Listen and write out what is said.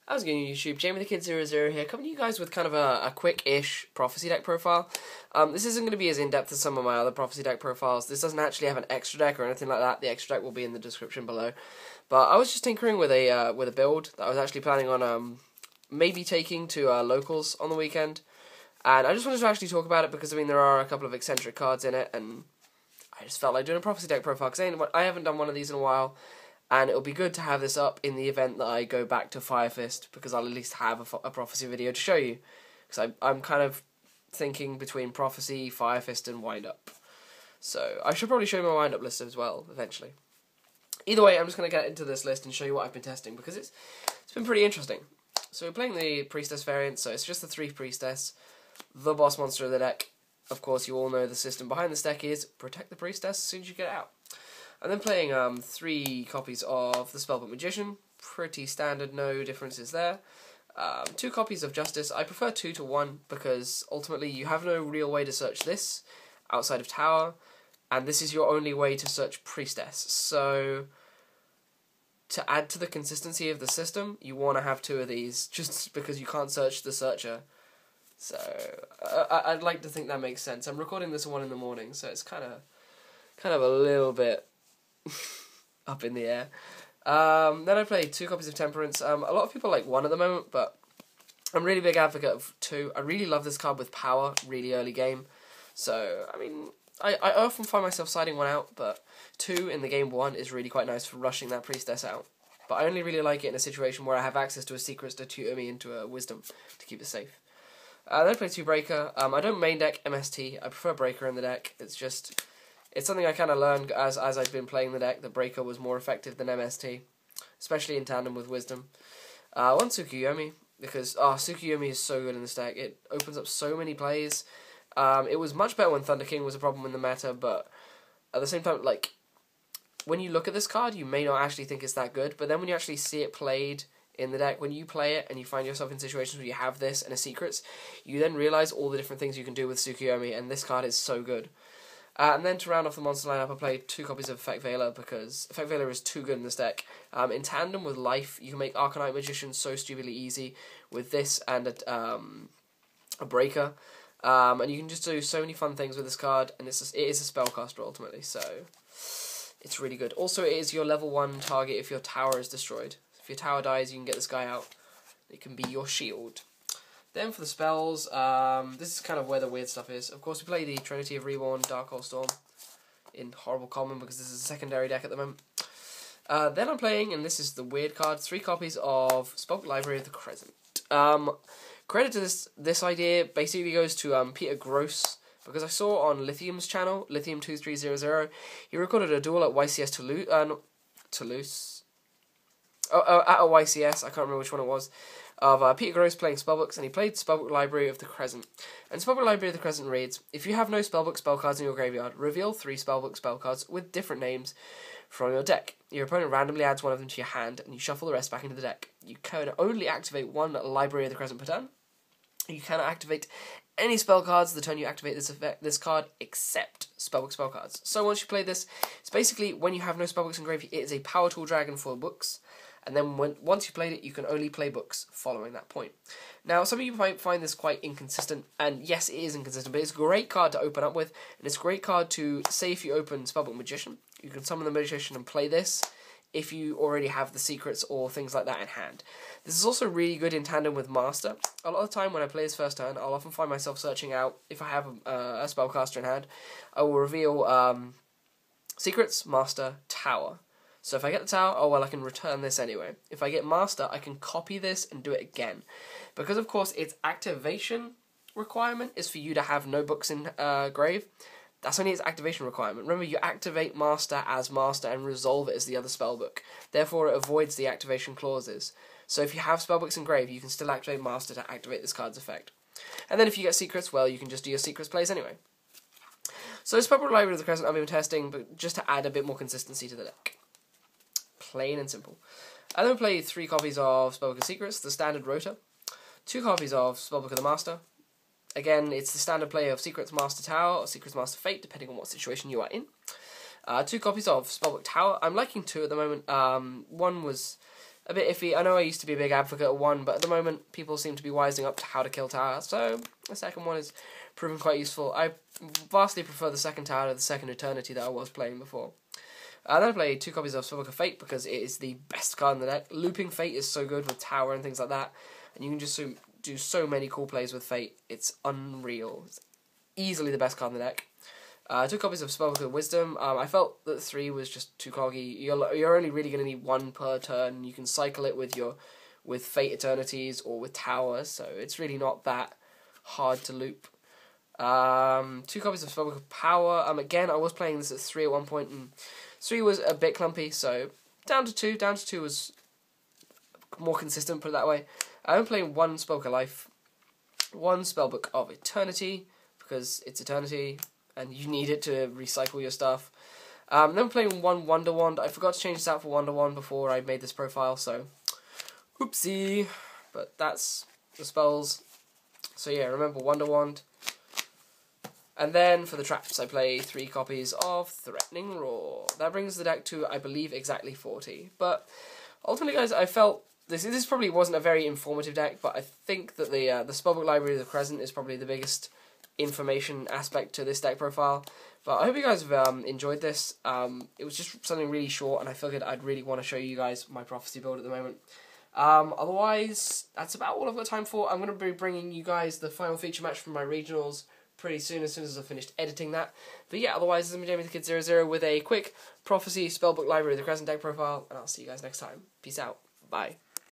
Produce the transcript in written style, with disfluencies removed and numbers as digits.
How's it going, YouTube? Jamie the Kid 00 here, coming to you guys with kind of a quick-ish Prophecy deck profile. This isn't going to be as in-depth as some of my other Prophecy deck profiles. This doesn't actually have an extra deck or anything like that. The extra deck will be in the description below. But I was just tinkering with a build that I was actually planning on maybe taking to locals on the weekend. And I just wanted to actually talk about it because, I mean, there are a couple of eccentric cards in it, and I just felt like doing a Prophecy deck profile because I haven't done one of these in a while. And it'll be good to have this up in the event that I go back to Fire Fist, because I'll at least have a Prophecy video to show you. Because I'm kind of thinking between Prophecy, Fire Fist, and Wind Up. So I should probably show you my Wind Up list as well, eventually. Either way, I'm just going to get into this list and show you what I've been testing, because it's been pretty interesting. So we're playing the Priestess variant, so it's just the 3 Priestess, the boss monster of the deck. Of course, you all know the system behind this deck is protect the Priestess as soon as you get it out. I'm then playing 3 copies of the Spellbook Magician, pretty standard, no differences there. 2 copies of Justice. I prefer 2 to 1 because ultimately you have no real way to search this outside of Tower, and this is your only way to search Priestess. So to add to the consistency of the system, you want to have 2 of these, just because you can't search the Searcher. So I'd like to think that makes sense. I'm recording this at 1 in the morning, so it's kind of a little bit up in the air. Then I played 2 copies of Temperance. A lot of people like 1 at the moment, but I'm a really big advocate of 2. I really love this card with power, really early game. So, I mean, I often find myself siding 1 out, but 2 in the game 1 is really quite nice for rushing that Priestess out. But I only really like it in a situation where I have access to a Secrets to tutor me into a Wisdom to keep it safe. Then I played 2 Breaker. I don't main deck MST. I prefer Breaker in the deck. It's something I kind of learned as I've been playing the deck, that Breaker was more effective than MST, especially in tandem with Wisdom. 1 Tsukuyomi, because Tsukuyomi is so good in this deck. It opens up so many plays. It was much better when Thunder King was a problem in the meta, but at the same time, like, when you look at this card, you may not actually think it's that good, but then when you actually see it played in the deck, when you play it and you find yourself in situations where you have this and a Secrets, you then realize all the different things you can do with Tsukuyomi, and this card is so good. And then to round off the monster lineup, I played 2 copies of Effect Veiler, because Effect Veiler is too good in this deck. In tandem with Life, you can make Arcanite Magician so stupidly easy with this and a Breaker. And you can just do so many fun things with this card, and it is a spellcaster ultimately, so it's really good. Also, it is your level 1 target if your tower is destroyed. If your tower dies, you can get this guy out. It can be your shield. Then for the spells, this is kind of where the weird stuff is. Of course, we play the Trinity of Reborn, Dark Storm in Horrible Common, because this is a secondary deck at the moment. Then I'm playing, and this is the weird card, 3 copies of Spellbook Library of the Crescent. Credit to this idea basically goes to Peter Gross, because I saw on Lithium's channel, Lithium2300, he recorded a duel at YCS Toulouse. At a YCS, I can't remember which one it was, of Peter Gross playing spellbooks, and he played Spellbook Library of the Crescent. And Spellbook Library of the Crescent reads, if you have no spellbook spell cards in your graveyard, reveal 3 spellbook spell cards with different names from your deck. Your opponent randomly adds 1 of them to your hand, and you shuffle the rest back into the deck. You can only activate 1 Library of the Crescent per turn. You cannot activate any spell cards the turn you activate this card, except spellbook spell cards. So once you play this, it's basically when you have no spellbooks in grave, it is a power tool dragon for books. And then once you played it, you can only play books following that point. Now, some of you might find this quite inconsistent, and yes, it is inconsistent, but it's a great card to open up with, and it's a great card to, say if you open Spellbook Magician, you can summon the Magician and play this if you already have the Secrets or things like that in hand. This is also really good in tandem with Master. A lot of the time when I play his first turn, I'll often find myself searching out, if I have a Spellcaster in hand, I will reveal Secrets, Master, Tower. So if I get the tower, oh well, I can return this anyway. If I get Master, I can copy this and do it again. Because of course its activation requirement is for you to have no books in grave. That's only its activation requirement. Remember, you activate Master as Master and resolve it as the other spellbook. Therefore, it avoids the activation clauses. So if you have spellbooks in grave, you can still activate Master to activate this card's effect. And then if you get Secrets, well, you can just do your Secrets plays anyway. So Spellbook Library of the Crescent I've been testing, but just to add a bit more consistency to the deck. Plain and simple. I then played 3 copies of Spellbook of Secrets, the standard Rota, 2 copies of Spellbook of the Master. Again, it's the standard play of Secrets Master Tower or Secrets Master Fate, depending on what situation you are in. 2 copies of Spellbook Tower. I'm liking 2 at the moment. One was a bit iffy. I know I used to be a big advocate of 1, but at the moment people seem to be wising up to how to kill tower, so the second one is proven quite useful. I vastly prefer the second tower to the second Eternity that I was playing before. Then I played 2 copies of Spellbook of Fate because it is the best card in the deck. Looping Fate is so good with tower and things like that, and you can just do so many cool plays with Fate. It's unreal. It's easily the best card in the deck. 2 copies of Spellbook of Wisdom. I felt that 3 was just too coggy. You're only really going to need 1 per turn. You can cycle it with Fate Eternities or with Tower, so it's really not that hard to loop. 2 copies of Spellbook of Power. Again, I was playing this at 3 at one point, and 3 was a bit clumpy, so down to 2. Down to 2 was more consistent, put it that way. I'm playing 1 Spellbook of Life, 1 Spellbook of Eternity, because it's Eternity, and you need it to recycle your stuff. Then I'm playing 1 Wonder Wand. I forgot to change this out for Wonder Wand before I made this profile, so oopsie. But that's the spells. So yeah, remember Wonder Wand. And then for the traps, I play 3 copies of Threatening Roar. That brings the deck to, I believe, exactly 40. But ultimately, guys, I felt this probably wasn't a very informative deck, but I think that the Spellbook Library of the Crescent is probably the biggest information aspect to this deck profile. But I hope you guys have enjoyed this. It was just something really short, and I figured I'd really want to show you guys my Prophecy build at the moment. Otherwise, that's about all I've got time for. I'm going to be bringing you guys the final feature match from my regionals pretty soon, as I've finished editing that. But yeah, otherwise, this is me, Jamie the Kid 00 with a quick Prophecy Spellbook Library of the Crescent deck profile, and I'll see you guys next time. Peace out. Bye.